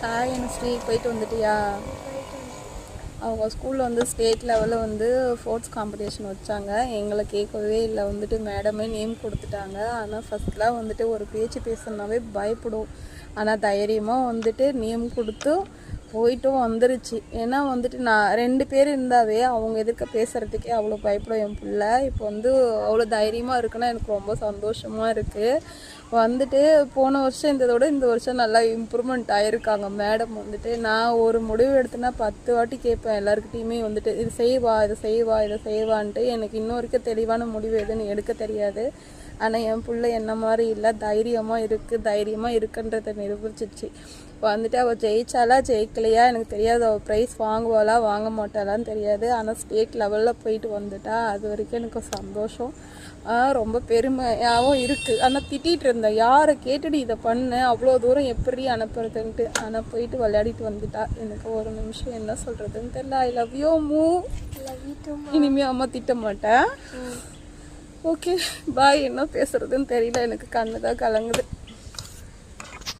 Hi Sri, போயிட்டு வந்துட்டியா? அவங்க ஸ்கூலில் வந்து ஸ்டேட் லெவலில் வந்து ஸ்போர்ட்ஸ் காம்படிஷன் வச்சாங்க. எங்களை கேட்கவே இல்லை, வந்துட்டு மேடமே நேம் கொடுத்துட்டாங்க. ஆனால் ஃபஸ்ட்லாம் வந்துட்டு ஒரு பேச்சு பேசணுன்னாவே பயப்படும். ஆனால் தைரியமாக வந்துட்டு நேம் கொடுத்து போயிட்டும் வந்துருச்சு. ஏன்னா வந்துட்டு நான் 2 பேர் இருந்தாவே அவங்க எதிர்க்க பேசுகிறதுக்கே அவ்வளோ பயப்படும் என் பிள்ளை. இப்போ வந்து அவ்வளோ தைரியமாக இருக்குன்னா எனக்கு ரொம்ப சந்தோஷமாக இருக்குது. வந்துட்டு போன வருஷம் இந்த வருஷம் நல்லா இம்ப்ரூவ்மெண்ட் ஆகிருக்காங்க மேடம். வந்துட்டு நான் ஒரு முடிவு எடுத்தேன்னா 10 வாட்டி கேட்பேன் எல்லாருக்கிட்டையுமே, வந்துட்டு இது செய்வா, இதை செய்வா, இதை செய்வான்ட்டு. எனக்கு இன்னும் வரைக்கும் தெளிவான முடிவு எதுன்னு எடுக்க தெரியாது. ஆனால் என் பிள்ளை என்ன மாதிரி இல்லை, தைரியமாக இருக்குன்றதை நிரூபிச்சிச்சு. வந்துட்டு அவள் ஜெயிச்சாலா ஜெயிக்கலையா எனக்கு தெரியாது, அவள் ப்ரைஸ் வாங்குவாளா வாங்க மாட்டாளான்னு தெரியாது. ஆனால் ஸ்டேட் லெவலில் போயிட்டு வந்துட்டா, அது வரைக்கும் எனக்கு சந்தோஷம், ரொம்ப பெருமையாகவும் இருக்குது. ஆனால் திட்டிகிட்டு இருந்தேன், யாரை கேட்டுட்டு இதை பண்ண, அவ்வளோ தூரம் எப்படி அனுப்புறதுன்ட்டு. ஆனால் போயிட்டு விளையாடிட்டு வந்துட்டா. எனக்கு ஒரு நிமிஷம் என்ன சொல்கிறதுன்னு தெரியல. ஐ லவ் யூ மூ. இனிமேல் அம்மா திட்ட மாட்டேன். Okay bye. என்ன பேசுறதுன்னு தெரியல, எனக்கு கண்ணு தான் கலங்குது.